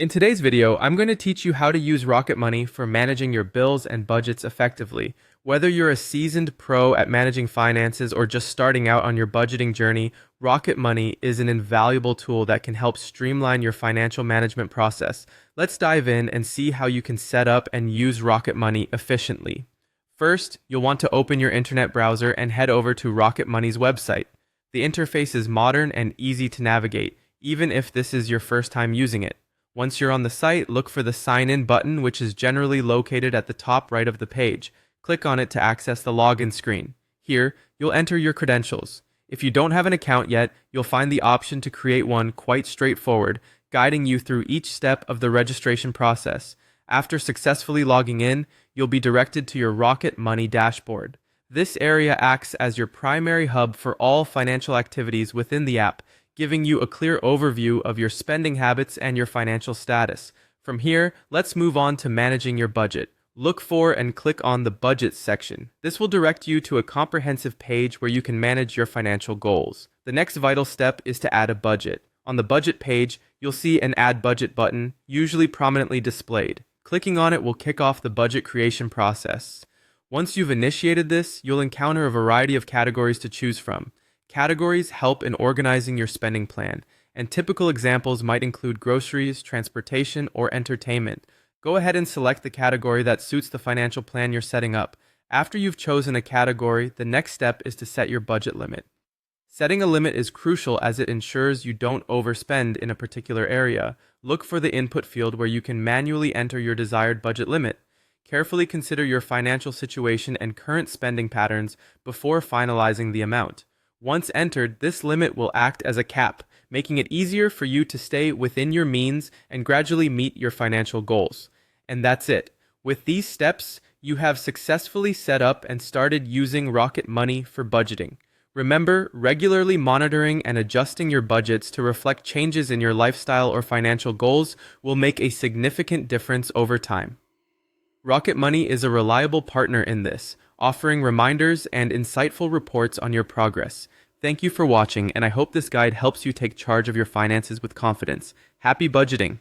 In today's video, I'm going to teach you how to use Rocket Money for managing your bills and budgets effectively. Whether you're a seasoned pro at managing finances or just starting out on your budgeting journey, Rocket Money is an invaluable tool that can help streamline your financial management process. Let's dive in and see how you can set up and use Rocket Money efficiently. First, you'll want to open your internet browser and head over to Rocket Money's website. The interface is modern and easy to navigate, even if this is your first time using it. Once you're on the site, look for the Sign In button, which is generally located at the top right of the page. Click on it to access the login screen. Here, you'll enter your credentials. If you don't have an account yet, you'll find the option to create one quite straightforward, guiding you through each step of the registration process. After successfully logging in, you'll be directed to your Rocket Money dashboard. This area acts as your primary hub for all financial activities within the app, giving you a clear overview of your spending habits and your financial status. From here, let's move on to managing your budget. Look for and click on the Budget section. This will direct you to a comprehensive page where you can manage your financial goals. The next vital step is to add a budget. On the Budget page, you'll see an Add Budget button, usually prominently displayed. Clicking on it will kick off the budget creation process. Once you've initiated this, you'll encounter a variety of categories to choose from. Categories help in organizing your spending plan, and typical examples might include groceries, transportation, or entertainment. Go ahead and select the category that suits the financial plan you're setting up. After you've chosen a category, the next step is to set your budget limit. Setting a limit is crucial as it ensures you don't overspend in a particular area. Look for the input field where you can manually enter your desired budget limit. Carefully consider your financial situation and current spending patterns before finalizing the amount. Once entered, this limit will act as a cap, making it easier for you to stay within your means and gradually meet your financial goals. And that's it. With these steps, you have successfully set up and started using Rocket Money for budgeting. Remember, regularly monitoring and adjusting your budgets to reflect changes in your lifestyle or financial goals will make a significant difference over time. Rocket Money is a reliable partner in this, offering reminders and insightful reports on your progress. Thank you for watching, and I hope this guide helps you take charge of your finances with confidence. Happy budgeting!